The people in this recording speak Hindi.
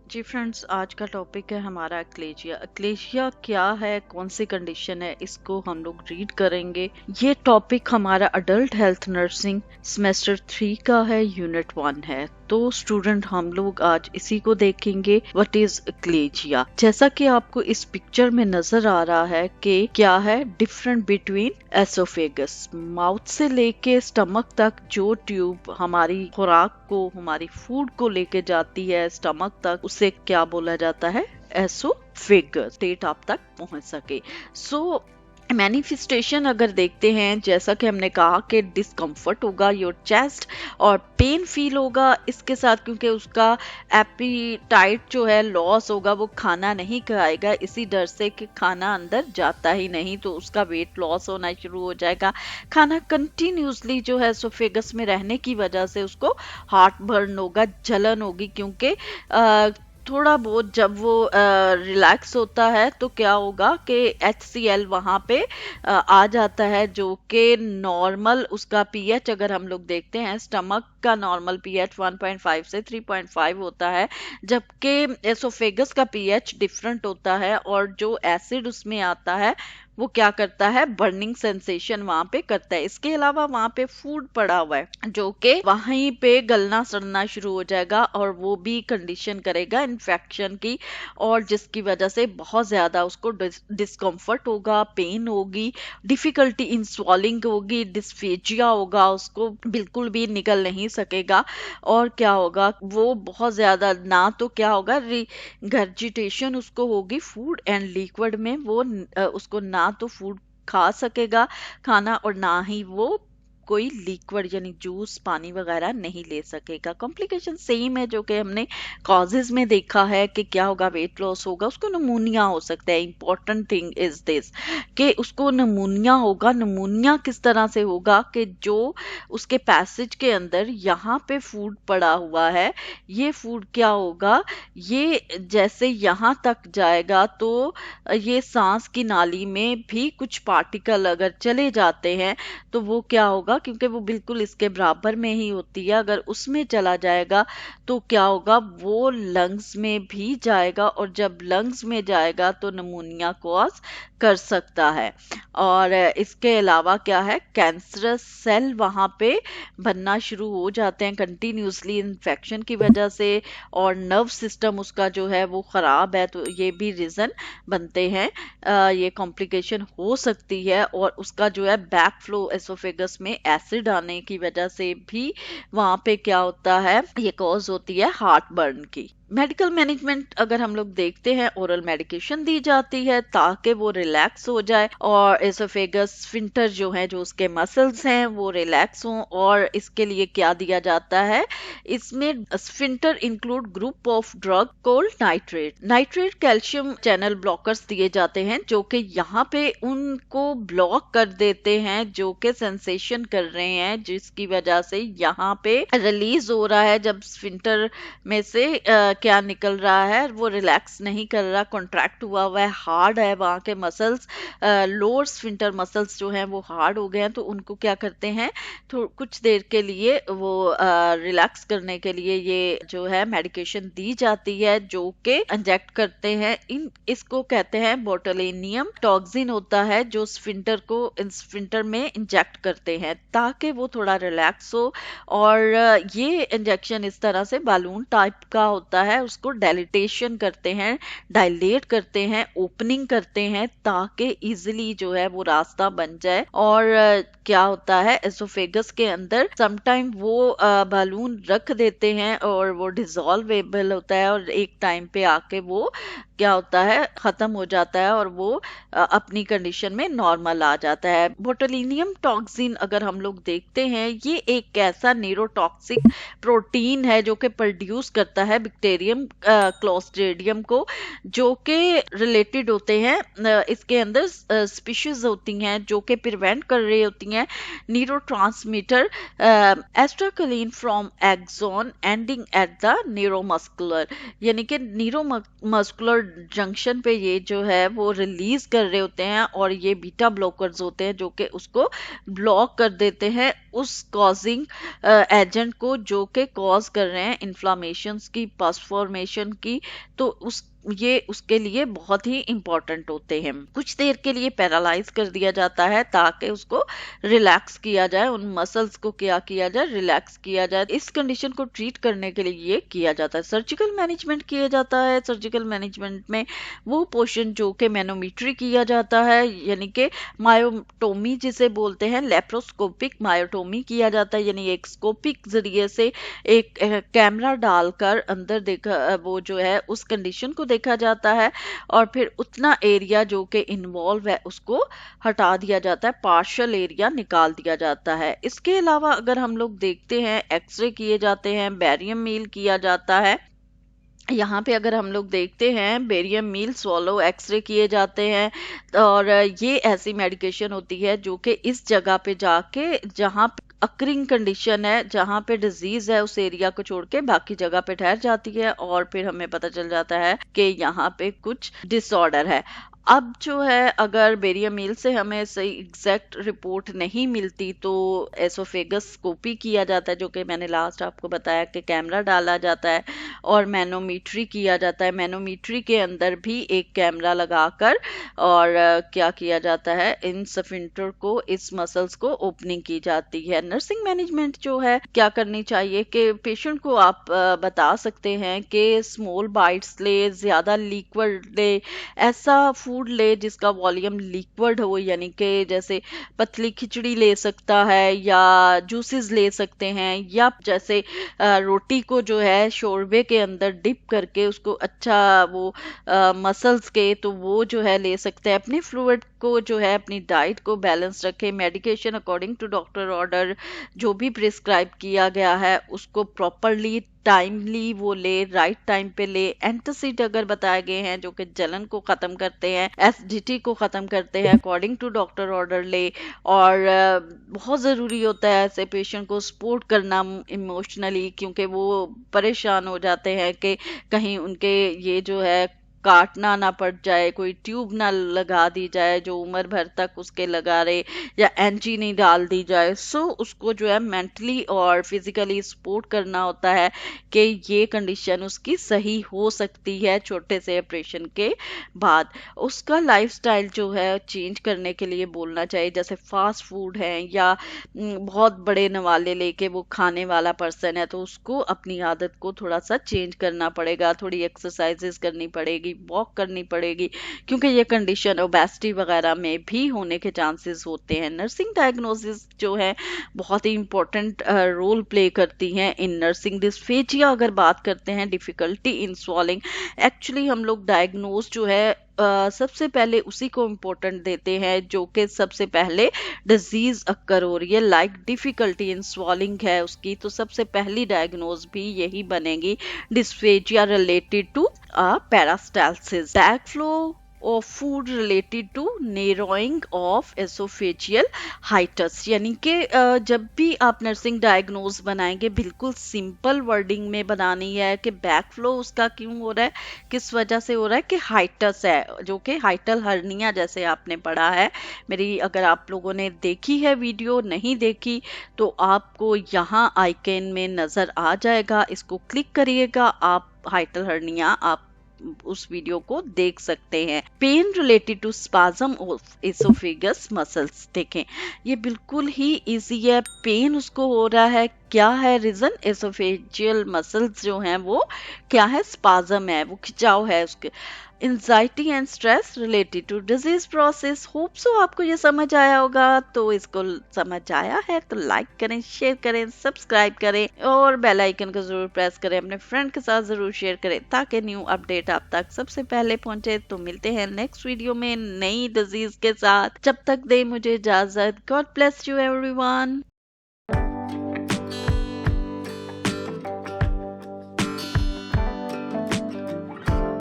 जी फ्रेंड्स, आज का टॉपिक है हमारा एक्लेजिया। एक्लेजिया क्या है, कौन सी कंडीशन है, इसको हम लोग रीड करेंगे। ये टॉपिक हमारा अडल्ट हेल्थ नर्सिंग सेमेस्टर 3 का है, यूनिट 1 है। तो स्टूडेंट हम लोग आज इसी को देखेंगे, व्हाट इज एक्लेजिया। जैसा कि आपको इस पिक्चर में नजर आ रहा है कि क्या है डिफरेंट बिटवीन एसोफेगस, माउथ से लेके स्टमक तक जो ट्यूब हमारी खुराक को, हमारी फूड को लेके जाती है स्टमक तक, उसे क्या बोला जाता है, एसोफेगस। पेट आप तक पहुंच सके। सो मैनिफेस्टेशन अगर देखते हैं, जैसा कि हमने कहा कि डिस्कम्फर्ट होगा योर चेस्ट और पेन फील होगा इसके साथ, क्योंकि उसका एपीटाइट जो है लॉस होगा, वो खाना नहीं खाएगा इसी डर से कि खाना अंदर जाता ही नहीं, तो उसका वेट लॉस होना शुरू हो जाएगा। खाना कंटिन्यूसली जो है एसोफेगस में रहने की वजह से उसको हार्ट बर्न होगा, जलन होगी, क्योंकि थोड़ा बहुत जब वो रिलैक्स होता है तो क्या होगा कि HCl वहाँ पे आ जाता है, जो कि नॉर्मल उसका पीएच अगर हम लोग देखते हैं, स्टमक का नॉर्मल पीएच 1.5 से 3.5 होता है, जबकि एसोफेगस का पीएच डिफरेंट होता है, और जो एसिड उसमें आता है वो क्या करता है, बर्निंग सेंसेशन वहां पे करता है। इसके अलावा वहां पे फूड पड़ा हुआ है जो कि वहीं पे गलना सड़ना शुरू हो जाएगा, और वो भी कंडीशन करेगा इन्फेक्शन की, और जिसकी वजह से बहुत ज्यादा उसको डिस्कम्फर्ट होगा, पेन होगी, डिफिकल्टी इन स्वॉलिंग होगी, डिस्फेजिया होगा, उसको बिल्कुल भी निकल नहीं सकेगा। और क्या होगा, वो बहुत ज्यादा ना तो क्या होगा, गर्जिटेशन उसको होगी फूड एंड लिक्विड में, वो उसको ना तो फूड खा सकेगा खाना, और ना ही वो कोई लिक्विड यानी जूस पानी वगैरह नहीं ले सकेगा। कॉम्प्लिकेशन सेम है जो कि हमने कॉजेज में देखा है कि क्या होगा, वेट लॉस होगा, उसको नमूनिया हो सकता है। इंपॉर्टेंट थिंग इज दिस कि उसको नमूनिया होगा। नमूनिया किस तरह से होगा कि जो उसके पैसेज के अंदर यहाँ पे फूड पड़ा हुआ है, ये फूड क्या होगा, ये जैसे यहाँ तक जाएगा तो ये सांस की नाली में भी कुछ पार्टिकल अगर चले जाते हैं तो वो क्या होगा, क्योंकि वो बिल्कुल इसके बराबर में ही होती है, अगर उसमें चला जाएगा तो क्या होगा, वो लंग्स में भी जाएगा, और जब लंग्स में जाएगा तो निमोनिया कॉज कर सकता है। और इसके अलावा क्या है, कैंसरस सेल वहां पे बनना शुरू हो जाते हैं कंटिन्यूसली इन्फेक्शन की वजह से, और नर्व सिस्टम उसका जो है वो खराब है, तो ये भी रीजन बनते हैं। ये कॉम्प्लिकेशन हो सकती है, और उसका जो है बैक फ्लो एसोफेगस में एसिड आने की वजह से भी वहां पे क्या होता है, ये कॉज होती है हार्ट बर्न की। मेडिकल मैनेजमेंट अगर हम लोग देखते हैं, ओरल मेडिकेशन दी जाती है ताकि वो रिलैक्स हो जाए, और एसोफेगस स्फिंक्टर जो है, जो उसके मसल्स हैं, वो रिलैक्स हों। और इसके लिए क्या दिया जाता है, इसमें sphincter include group of drug cold nitrate. Nitrate calcium channel blockers दिए जाते हैं जो कि यहाँ पे उनको ब्लॉक कर देते हैं, जो कि सेंसेशन कर रहे हैं, जिसकी वजह से यहाँ पे रिलीज हो रहा है। जब स्फिंक्टर में से क्या निकल रहा है, वो रिलैक्स नहीं कर रहा, कॉन्ट्रैक्ट हुआ है, हार्ड है, वहाँ के मसल्स, लोअर स्फिंक्टर मसल्स जो हैं वो हार्ड हो गए हैं, तो उनको क्या करते हैं, तो कुछ देर के लिए वो रिलैक्स करने के लिए ये जो है मेडिकेशन दी जाती है, जो कि इंजेक्ट करते हैं। इसको कहते हैं बोटुलिनियम टॉक्सिन होता है, जो स्फिंक्टर को स्फिंक्टर में इंजेक्ट करते हैं ताकि वो थोड़ा रिलैक्स हो। और ये इंजेक्शन इस तरह से बालून टाइप का होता है, उसको डायलिटेशन करते हैं, डायलेट करते हैं, ओपनिंग करते हैं, ताकि इजिली जो है वो रास्ता बन जाए। और क्या होता है, एसोफेगस के अंदर समटाइम वो बालून रख देते हैं, और वो डिजॉल्वेबल होता है, और एक टाइम पे आके वो क्या होता है, खत्म हो जाता है, और वो अपनी कंडीशन में नॉर्मल आ जाता है। बोटुलिनियम टॉक्सिन अगर हम लोग देखते हैं, ये एक ऐसा न्यूरोटॉक्सिक प्रोटीन है जो कि प्रोड्यूस करता है बैक्टीरियम क्लोस्ट्रिडियम को, जो कि रिलेटेड होते हैं। इसके अंदर स्पीशीज होती हैं जो कि प्रिवेंट कर रही होती हैं neurotransmitter acetylcholine from axon ending at the neuromuscular, यानी कि न्यूरोमस्कुलर जंक्शन पे ये जो है वो रिलीज कर रहे होते हैं, और ये बीटा ब्लॉकर्स होते हैं जो कि उसको ब्लॉक कर देते हैं उस कॉजिंग एजेंट को, जो कि कॉज कर रहे हैं इन्फ्लामेशंस की, पस फॉर्मेशन की, तो ये उसके लिए बहुत ही इम्पोर्टेंट होते हैं। कुछ देर के लिए पैरालाइज कर दिया जाता है ताकि उसको रिलैक्स किया जाए, उन मसल्स को क्या किया जाए, रिलैक्स किया जाए। इस कंडीशन को ट्रीट करने के लिए ये किया जाता है। सर्जिकल मैनेजमेंट किया जाता है। सर्जिकल मैनेजमेंट में वो पोर्शन जो कि मैनोमेट्री किया जाता है, यानी कि मायोटोमी जिसे बोलते हैं, लेप्रोस्कोपिक मायोटोमी किया जाता है, यानी एक स्कोपिक जरिए से एक कैमरा डालकर अंदर देखा, वो जो है उस कंडीशन को देखा जाता है और फिर उतना एरिया जो कि इन्वॉल्व है उसको हटा दिया जाता है, पार्शियल एरिया निकाल दिया जाता है। इसके अलावा अगर हम लोग देखते हैं, एक्सरे किए जाते हैं, बैरियम मील किया जाता है। यहाँ पे अगर हम लोग देखते हैं, बेरियम मील स्वॉलो एक्सरे किए जाते हैं और ये ऐसी मेडिकेशन होती है जो कि इस जगह पे जाके जहाँ अकरिंग कंडीशन है, जहाँ पे डिजीज है, उस एरिया को छोड़ के बाकी जगह पे ठहर जाती है और फिर हमें पता चल जाता है कि यहाँ पे कुछ डिसऑर्डर है। अब जो है, अगर बेरियम मील से हमें सही एग्जैक्ट रिपोर्ट नहीं मिलती तो एसोफेगोस्कोपी किया जाता है, जो कि मैंने लास्ट आपको बताया कि कैमरा डाला जाता है और मैनोमीट्री किया जाता है। मैनोमीट्री के अंदर भी एक कैमरा लगाकर और क्या किया जाता है, इन स्फिंक्टर को, इस मसल्स को ओपनिंग की जाती है। नर्सिंग मैनेजमेंट जो है क्या करनी चाहिए कि पेशेंट को आप बता सकते हैं कि स्मॉल बाइट्स ले, ज्यादा लिक्विड ले, ऐसा फूड ले जिसका वॉल्यूम लिक्विड हो, यानी कि जैसे पतली खिचड़ी ले सकता है या जूसेस ले सकते हैं, या जैसे रोटी को जो है शोरबे के अंदर डिप करके उसको अच्छा वो मसल्स के, तो वो जो है ले सकते हैं। अपने फ्लूइड को जो है, अपनी डाइट को बैलेंस रखें। Medication according to doctor order जो भी प्रिस्क्राइब किया गया है उसको प्रॉपरली टाइमली वो ले, राइट टाइम पे ले। एंटासिड अगर बताए गए हैं जो कि जलन को खत्म करते हैं, एसिडिटी को खत्म करते हैं, अकॉर्डिंग टू डॉक्टर ऑर्डर ले। और बहुत ज़रूरी होता है ऐसे पेशेंट को सपोर्ट करना इमोशनली, क्योंकि वो परेशान हो जाते हैं कि कहीं उनके ये जो है काटना ना पड़ जाए, कोई ट्यूब ना लगा दी जाए जो उम्र भर तक उसके लगा रहे, या एनजी नहीं डाल दी जाए। सो उसको जो है मेंटली और फिजिकली सपोर्ट करना होता है कि ये कंडीशन उसकी सही हो सकती है छोटे से ऑपरेशन के बाद। उसका लाइफस्टाइल जो है चेंज करने के लिए बोलना चाहिए, जैसे फास्ट फूड है या बहुत बड़े नवाले लेके वो खाने वाला पर्सन है तो उसको अपनी आदत को थोड़ा सा चेंज करना पड़ेगा, थोड़ी एक्सरसाइजेस करनी पड़ेगी, वॉक करनी पड़ेगी, क्योंकि ये कंडीशन ओबेसिटी वगैरह में भी होने के चांसेस होते हैं। नर्सिंग डायग्नोसिस जो है बहुत ही इंपॉर्टेंट रोल प्ले करती हैं इन नर्सिंग। डिस्फेजिया अगर बात करते हैं, डिफिकल्टी इन स्वॉलिंग, एक्चुअली हम लोग डायग्नोज जो है सबसे पहले उसी को इम्पोर्टेंट देते हैं जो कि सबसे पहले डिजीज अक्कर हो रही है, लाइक डिफिकल्टी इन स्वॉलिंग है उसकी, तो सबसे पहली डायग्नोज भी यही बनेगी, dysphagia related to peristalsis, backflow और food related to narrowing of oesophageal hiatus. यानी कि जब भी आप नर्सिंग डायग्नोज बनाएंगे बिल्कुल सिंपल वर्डिंग में बनानी है कि बैकफ्लो उसका क्यों हो रहा है, किस वजह से हो रहा है, कि हाइटस है, जो कि हाइटल हर्निया जैसे आपने पढ़ा है। मेरी अगर आप लोगों ने देखी है वीडियो, नहीं देखी तो आपको यहाँ आइकन में नजर आ जाएगा, इसको क्लिक करिएगा, आप हाइटल हर्निया आप उस वीडियो को देख सकते हैं। Pain related to spasm of oesophagus muscles, देखें ये बिल्कुल ही इजी है। पेन उसको हो रहा है, क्या है रीजन, एसोफेजियल मसल्स जो हैं वो क्या है, स्पाज्म है, वो खिंचाव है उसके। Anxiety and stress related to disease process. Hope so आपको ये समझ आया होगा। तो इसको समझ आया है तो लाइक करें, शेयर करें, सब्सक्राइब करें और बेल आइकन को जरूर प्रेस करें। अपने फ्रेंड के साथ जरूर शेयर करें ताकि न्यू अपडेट आप तक सबसे पहले पहुंचे। तो मिलते हैं नेक्स्ट वीडियो में नई डिजीज के साथ। जब तक दे मुझे इजाजत। God bless you everyone.